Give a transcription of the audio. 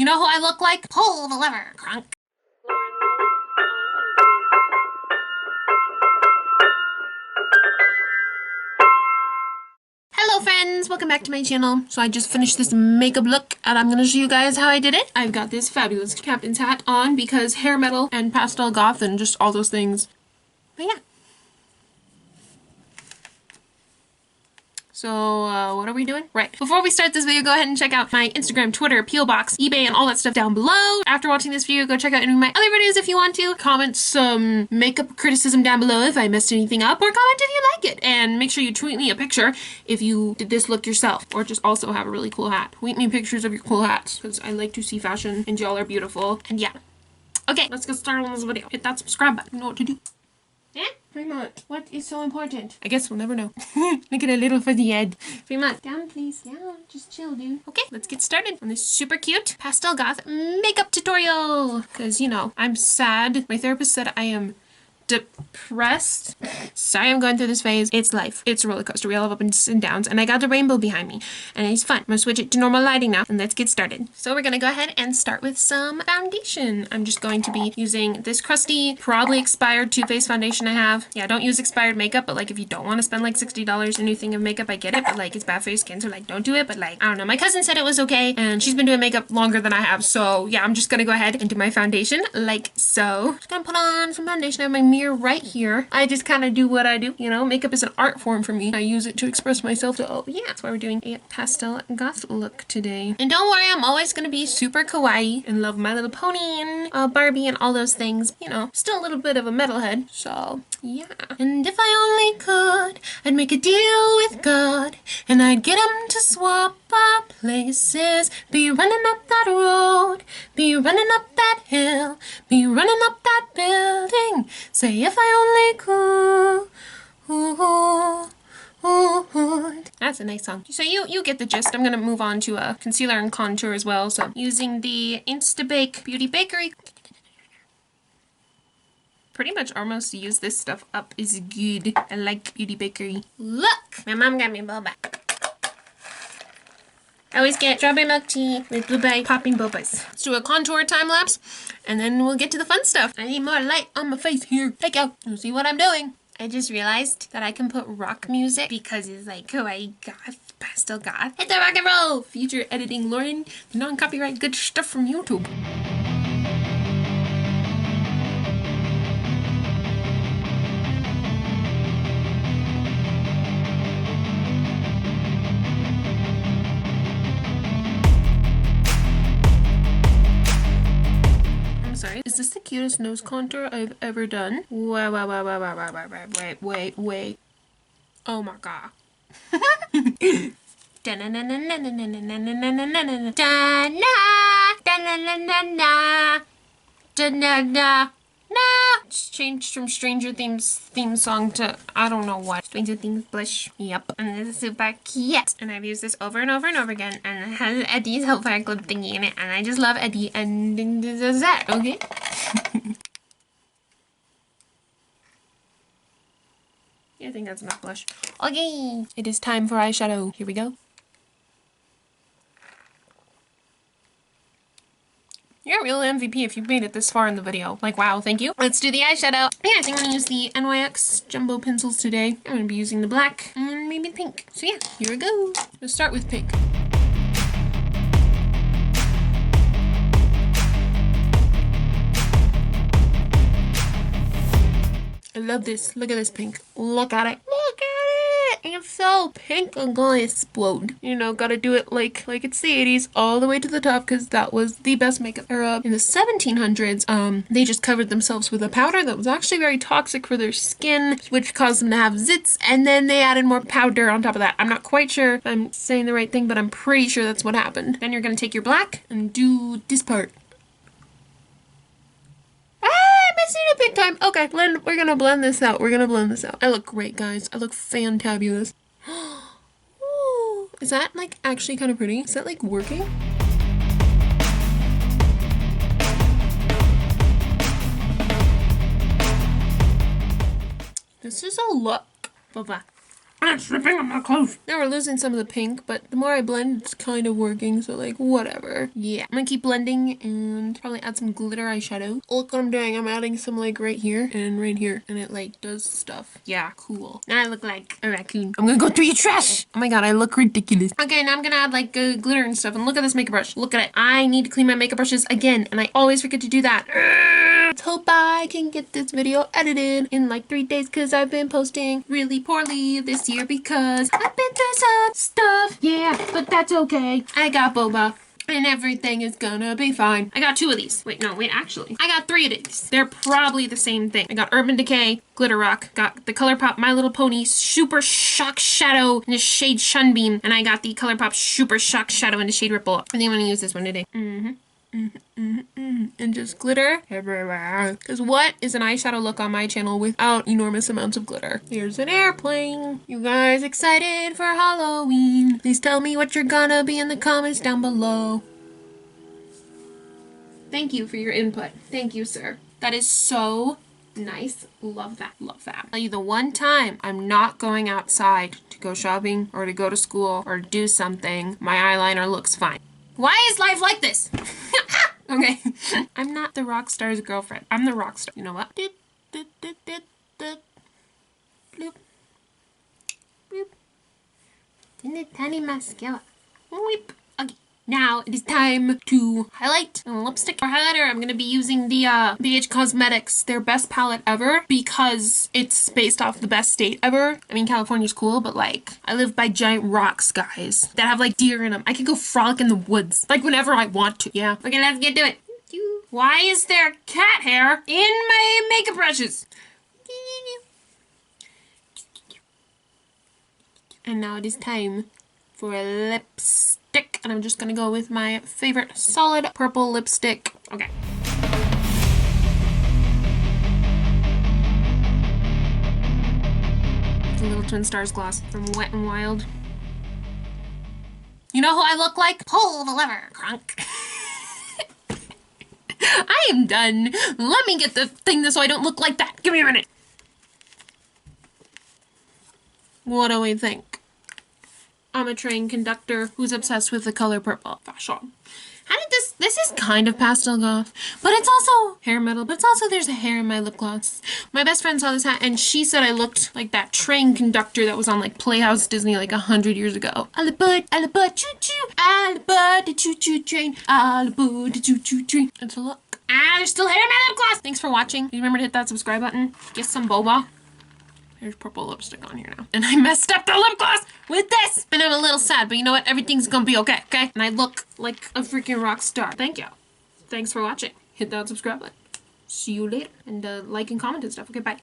You know who I look like? Pull the lever, crunk. Hello friends, welcome back to my channel. So I just finished this makeup look and I'm gonna show you guys how I did it. I've got this fabulous captain's hat on because hair metal and pastel goth and just all those things. But yeah. So, what are we doing? Right. Before we start this video, go ahead and check out my Instagram, Twitter, P.O. Box, eBay, and all that stuff down below. After watching this video, go check out any of my other videos if you want to. Comment some makeup criticism down below if I messed anything up, or comment if you like it. And make sure you tweet me a picture if you did this look yourself, or just also have a really cool hat. Tweet me pictures of your cool hats, because I like to see fashion, and y'all are beautiful. And yeah. Okay, let's get started on this video. Hit that subscribe button. You know what to do. Yeah? Fremont, what is so important? I guess we'll never know. Look at a little fuzzy head. Fremont, down please. Yeah, just chill, dude. Okay, let's get started on this super cute Pastel Goth makeup tutorial. Because, you know, I'm sad. My therapist said I am depressed. Sorry I'm going through this phase. It's life. It's a roller coaster. We all have ups and downs. And I got the rainbow behind me. And it's fun. I'm going to switch it to normal lighting now. And let's get started. So we're going to go ahead and start with some foundation. I'm just going to be using this crusty, probably expired Too Faced foundation I have. Yeah, don't use expired makeup. But like if you don't want to spend like $60 a new thing of makeup, I get it. But like it's bad for your skin. So like don't do it. But like, I don't know. My cousin said it was okay. And she's been doing makeup longer than I have. So yeah, I'm just going to go ahead and do my foundation like so. Just going to put on some foundation. I have my mirror right here. I just kind of do what I do, you know. Makeup is an art form for me. I use it to express myself. So yeah, that's why we're doing a pastel goth look today. And don't worry, I'm always going to be super kawaii and love My Little Pony and Barbie and all those things. You know, still a little bit of a metalhead. So yeah. And if I only could, I'd make a deal with God and I'd get him to swap our places. Be running up that road, be running up that hill, be running up that building. Say if I only could. That's a nice song. So you get the gist. I'm gonna move on to a concealer and contour as well. So using the Instabake Beauty Bakery. Pretty much almost use this stuff up is good. I like Beauty Bakery. Look! My mom got me boba. I always get strawberry milk tea with blueberry popping bobas. Let's do a contour time lapse and then we'll get to the fun stuff. I need more light on my face here. Take out. You'll see what I'm doing. I just realized that I can put rock music because it's like kawaii goth, pastel goth. Hit the rock and roll! Future editing Lauren, non-copyright good stuff from YouTube. Sorry. Is this the cutest nose contour I've ever done? Wait. Oh my god. It's changed from Stranger Things theme song to I don't know what. Stranger Things blush. Yep. And this is super cute. And I've used this over and over and over again. And it has Eddie's Hope Fire Club thingy in it. And I just love Eddie. And this is that. Okay. Yeah, I think that's enough blush. Okay. It is time for eyeshadow. Here we go. You're a real MVP if you've made it this far in the video. Like, wow, thank you. Let's do the eyeshadow. Yeah, I think I'm gonna use the NYX Jumbo pencils today. I'm gonna be using the black and maybe the pink. So yeah, here we go. Let's start with pink. I love this. Look at this pink. Look at it. Look at it. It's so pink. I'm gonna explode. You know, gotta do it like it's the 80s all the way to the top because that was the best makeup era. In the 1700s, they just covered themselves with a powder that was actually very toxic for their skin, which caused them to have zits, and then they added more powder on top of that. I'm not quite sure if I'm saying the right thing, but I'm pretty sure that's what happened. Then you're gonna take your black and do this part. Big time. Okay, we're gonna blend this out. I look great, guys. I look fantabulous. Ooh, is that like actually kind of pretty? Is that like working? This is a look. Bye-bye. It's dripping on my clothes. Now we're losing some of the pink, but the more I blend, it's kind of working, so like, whatever. Yeah, I'm gonna keep blending and probably add some glitter eyeshadow. Look what I'm doing. I'm adding some like right here, and it like does stuff. Yeah, cool. Now I look like a raccoon. I'm gonna go through your trash. Oh my god, I look ridiculous. Okay, now I'm gonna add like glitter and stuff, and look at this makeup brush. Look at it. I need to clean my makeup brushes again, and I always forget to do that. Let's hope I can get this video edited in like 3 days, because I've been posting really poorly this year because I've been through some stuff. Yeah, but that's okay. I got boba. And everything is gonna be fine. I got 2 of these. Wait, actually. I got 3 of these. They're probably the same thing. I got Urban Decay, Glitter Rock, got the ColourPop My Little Pony Super Shock Shadow in the shade Sunbeam, and I got the ColourPop Super Shock Shadow in the shade Ripple. I think I'm gonna use this one today. And just glitter everywhere. Because what is an eyeshadow look on my channel without enormous amounts of glitter? Here's an airplane. You guys excited for Halloween? Please tell me what you're gonna be in the comments down below. Thank you for your input. Thank you, sir. That is so nice. Love that. Love that. I'll tell you the one time I'm not going outside to go shopping or to go to school or do something, my eyeliner looks fine. Why is life like this? Okay. I'm not the rock star's girlfriend. I'm the rock star. You know what? Bloop. Bloop. In the tiny mascara. Whip. Okay. Now it is time to highlight and lipstick. For highlighter, I'm going to be using the BH Cosmetics, their best palette ever, because it's based off the best state ever. I mean, California's cool, but like, I live by giant rocks, guys, that have like deer in them. I can go frolic in the woods, like whenever I want to. Yeah. Okay, let's get to it. Why is there cat hair in my makeup brushes? And now it is time for a lipstick. And I'm just gonna go with my favorite solid purple lipstick. Okay. The Little Twin Stars gloss from Wet n Wild. You know who I look like? Pull the lever, crunk. I am done. Let me get the thing so I don't look like that. Give me a minute. What do we think? I'm a train conductor who's obsessed with the color purple fashion. How did this is kind of Pastel Goth, but it's also hair metal, but it's also there's a hair in my lip gloss. My best friend saw this hat and she said I looked like that train conductor that was on like Playhouse Disney like 100 years ago. Alabud, choo-choo, alabud, the choo-choo train, alabud, the choo-choo train. It's a look. There's still hair in my lip gloss. Thanks for watching. Remember to hit that subscribe button. Get some boba. There's purple lipstick on here now. And I messed up the lip gloss with this! And I'm a little sad, but you know what? Everything's gonna be okay, okay? And I look like a freaking rock star. Thank you. Thanks for watching. Hit that subscribe button. See you later. And like and comment and stuff. Okay, bye.